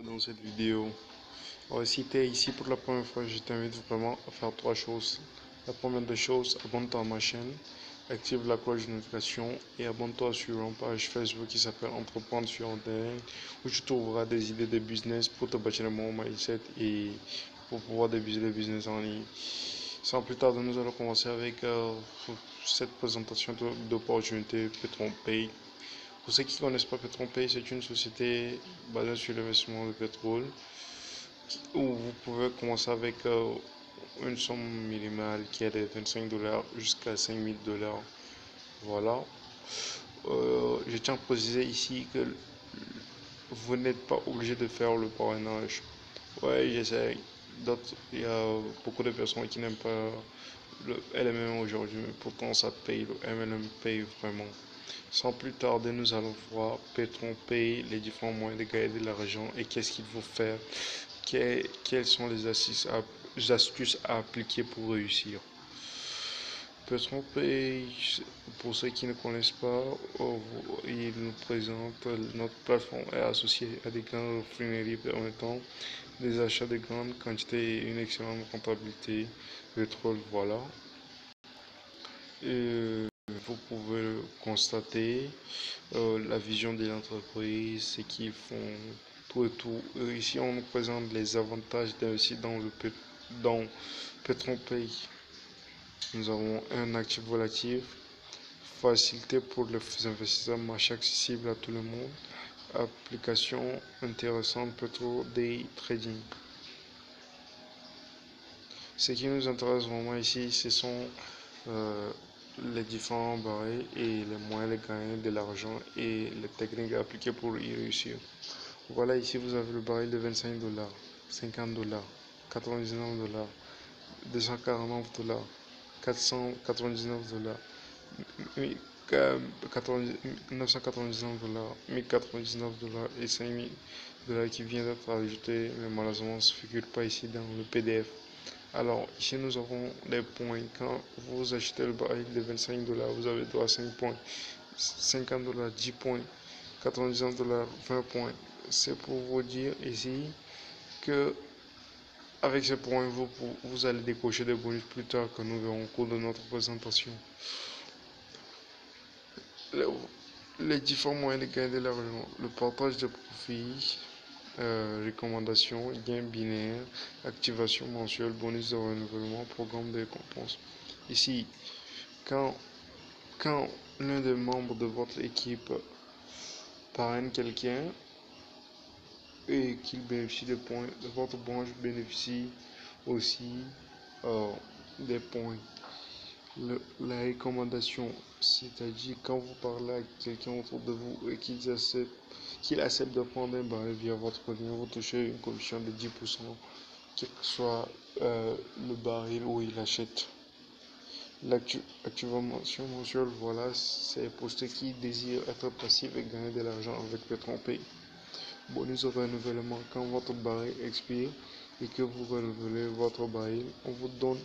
Dans cette vidéo, si tu es ici pour la première fois, je t'invite vraiment à faire trois choses. La première des choses, abonne-toi à ma chaîne, active la cloche de notification et abonne-toi sur une page Facebook qui s'appelle Entreprendre sur Internet, où tu trouveras des idées de business pour te bâtir le bon mindset et pour pouvoir débuter le business en ligne. Sans plus tarder, nous allons commencer avec cette présentation d'opportunités PetronPay. Pour ceux qui ne connaissent pas PetronPay, c'est une société basée sur l'investissement de pétrole où vous pouvez commencer avec une somme minimale qui est de 25$ jusqu'à 5000$. Voilà. Je tiens à préciser ici que vous n'êtes pas obligé de faire le parrainage. Ouais, j'essaie. Il y a beaucoup de personnes qui n'aiment pas le LMM aujourd'hui, mais pourtant ça paye, le MLM paye vraiment. Sans plus tarder, nous allons voir PetronPay, les différents moyens de gagner de l'argent et qu'est-ce qu'il faut faire, quelles sont les astuces à appliquer pour réussir. PetronPay, pour ceux qui ne connaissent pas, il nous présente notre plateforme est associée à des grandes raffineries permettant des achats de grandes quantités et une excellente rentabilité. Pétrole, voilà. Vous pouvez le constater, la vision de l'entreprise, ce qu'ils font, tout et tout. Ici, on nous présente les avantages d'investir dans PetronPay. Nous avons un actif volatile, facilité pour les investisseurs, marché accessible à tout le monde, application intéressante, Petro Day Trading. Ce qui nous intéresse vraiment ici, ce sont les différents barils et les moyens de gagner de l'argent et les techniques appliquées pour y réussir. Voilà, ici vous avez le baril de 25$, 50$, 99$, 249$, 499$, 999$, 1099$ et 5000$ qui viennent d'être ajoutés, mais malheureusement ne se figure pas ici dans le PDF. Alors, ici nous avons les points. Quand vous achetez le baril de 25$, vous avez droit à 5 points. 50$, 10 points. 99$, 20 points. C'est pour vous dire ici que avec ces points, vous allez décocher des bonus plus tard que nous verrons au cours de notre présentation. Les différents moyens de gagner de l'argent. Le partage de profits. Recommandations, gain binaire, activation mensuelle, bonus de renouvellement, programme de récompense. Ici, quand l'un des membres de votre équipe parraine quelqu'un et qu'il bénéficie des points, votre branche bénéficie aussi des points. La recommandation, c'est-à-dire quand vous parlez à quelqu'un autour de vous et qu'il accepte de prendre un baril via votre lien, vous touchez une commission de 10%, quel que soit le baril où il achète. L'activation mensuelle, voilà, c'est pour ceux qui désirent être passifs et gagner de l'argent avec PetronPay. Bonus au renouvellement, quand votre baril expire et que vous renouvelez votre baril, on vous donne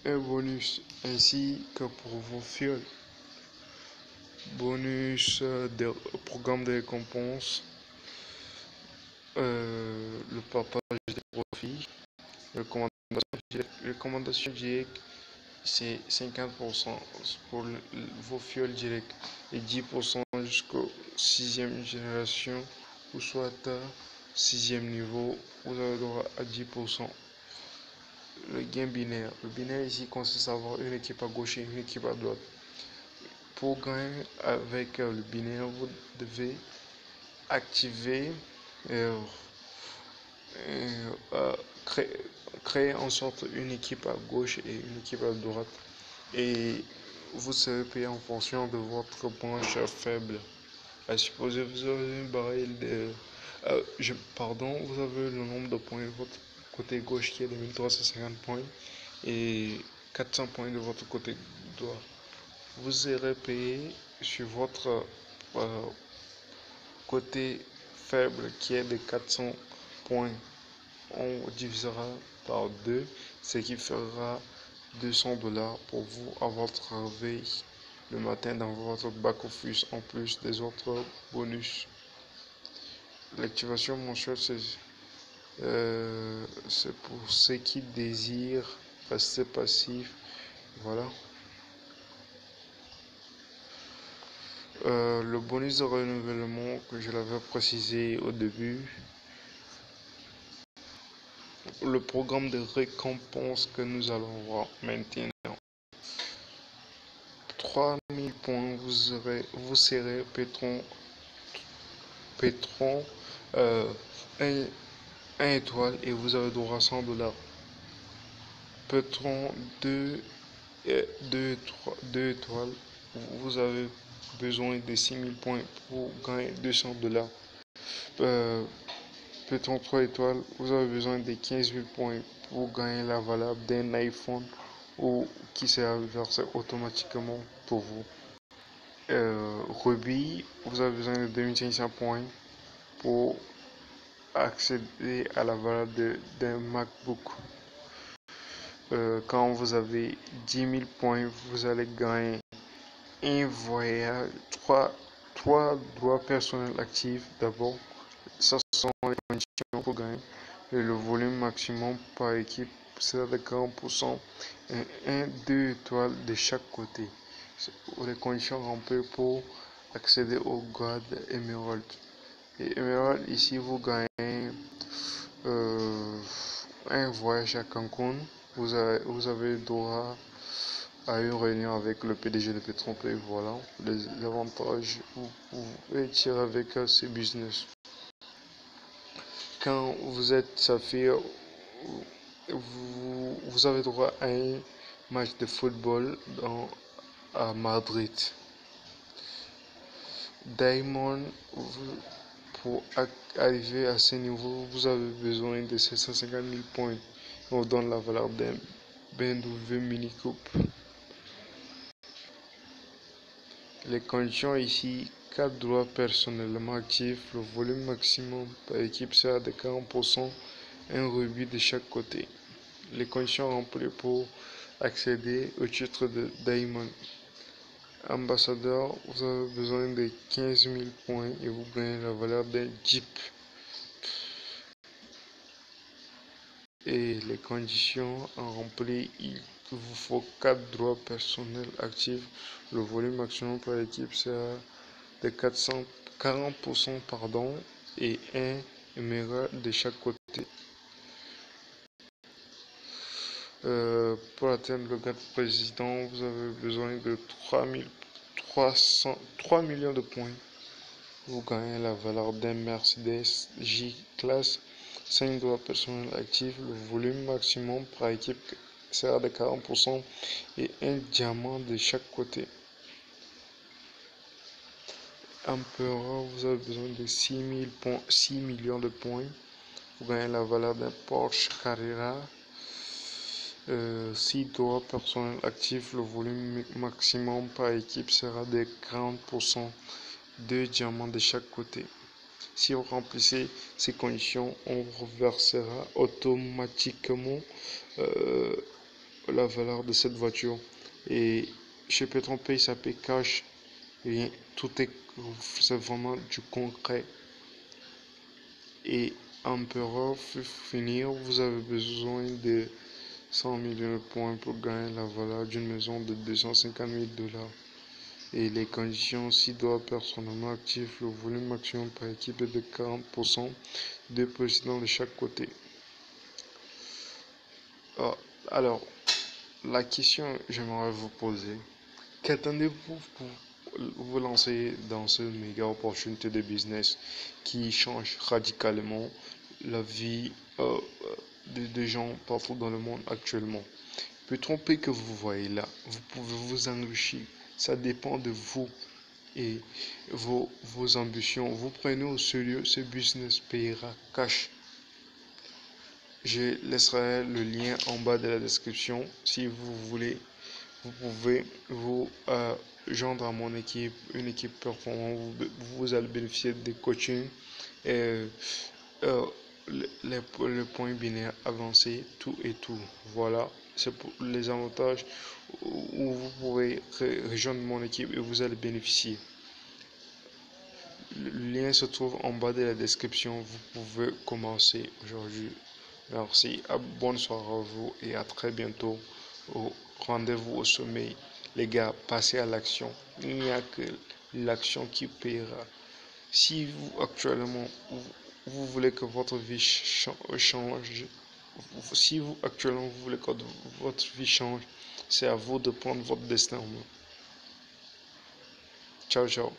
un bonus ainsi que pour vos fioles. Bonus de programme de récompense, le partage des profits, recommandation directe, c'est 50% pour vos fioles directes et 10% jusqu'au 6e génération ou soit 6e niveau, vous avez droit à 10%. Le gain binaire. Le binaire ici consiste à avoir une équipe à gauche et une équipe à droite. Pour gagner avec le binaire, vous devez activer créer en sorte une équipe à gauche et une équipe à droite. Et vous serez payé en fonction de votre branche faible. Supposez vous avez une baril de... vous avez le nombre de points de votre côté gauche qui est de 1350 points et 400 points de votre côté droit. Vous serez payé sur votre côté faible qui est de 400 points. On divisera par 2, ce qui fera 200$ pour vous à votre réveil le matin dans votre back office en plus des autres bonus. L'activation mensuelle, c'est pour ceux qui désirent rester passifs. Voilà. Le bonus de renouvellement que je l'avais précisé au début, le programme de récompense que nous allons voir maintenant. 3000 points, vous serez pétron 1 étoile et vous avez droit à 100 $. Pétron 2 2 étoiles, vous avez besoin de 6000 points pour gagner 200 $. Pétron 3 étoiles, vous avez besoin de 15 000 points pour gagner la valeur d'un iPhone ou qui sera versé automatiquement pour vous. Rubis, vous avez besoin de 2500 points pour accéder à la valeur d'un MacBook. Quand vous avez 10 000 points, vous allez gagner un voyage, 3 droits personnels actifs d'abord. Ça sont les conditions pour gagner. Et le volume maximum par équipe, c'est de 40%. Et 2 étoiles de chaque côté. Les conditions remplies pour accéder au grade Emerald. Et Emerald, ici, vous gagnez un voyage à Cancun. Vous avez droit à une réunion avec le PDG de Petron Pay. Voilà les avantages vous pouvez tirer avec ce business. Quand vous êtes Saphir, vous avez droit à un match de football à Madrid. Diamond, pour arriver à ce niveau, vous avez besoin de 750 000 points. On donne la valeur d'un BMW Mini Coupe. Les conditions ici, 4 droits personnellement actifs, le volume maximum par équipe sera de 40%, un rubis de chaque côté. Les conditions remplies pour accéder au titre de Diamond. Ambassadeur, vous avez besoin de 15 000 points et vous gagnez la valeur d'un Jeep. Et les conditions remplies, il vous faut 4 droits personnels actifs. Le volume maximum par équipe sera de 40% et un émeraude de chaque côté. Pour atteindre le grade président, vous avez besoin de 3 millions de points. Vous gagnez la valeur d'un Mercedes J-Class, 5 droits personnels actifs, le volume maximum par équipe sera de 40% et un diamant de chaque côté. Empereur, vous avez besoin de 6 millions de points. Vous gagnez la valeur d'un Porsche Carrera. 6 droits personnels actifs, le volume maximum par équipe sera de 40%, 2 diamants de chaque côté. Si vous remplissez ces conditions, on vous reversera automatiquement la valeur de cette voiture. Et chez Petron Pay, ça paye cash. Et c'est vraiment du concret. Et Empereur, pour finir, vous avez besoin de 100 millions de points pour gagner la valeur d'une maison de 250 000 $. Et les conditions 6 droits personnellement actifs, le volume maximum par équipe est de 40%, 2 présidents de chaque côté. Alors, la question que j'aimerais vous poser, qu'attendez-vous pour vous lancer dans ce méga opportunité de business qui change radicalement la vie des gens partout dans le monde actuellement? Petron Pay que vous voyez là, vous pouvez vous enrichir. Ça dépend de vous et vos ambitions. Vous prenez au sérieux, ce business payera cash. Je laisserai le lien en bas de la description. Si vous voulez, vous pouvez vous joindre à mon équipe, une équipe performante. Vous allez bénéficier des coachings et le point binaire avancé, tout et tout. Voilà, c'est pour les avantages où vous pouvez rejoindre mon équipe et vous allez bénéficier. Le lien se trouve en bas de la description. Vous pouvez commencer aujourd'hui. Merci, bonsoir à vous et à très bientôt. Au rendez-vous au sommet. Les gars, passez à l'action. Il n'y a que l'action qui paiera. Si vous actuellement vous voulez que votre vie change, si vous actuellement vous voulez que votre vie change, c'est à vous de prendre votre destin en main. Ciao, ciao.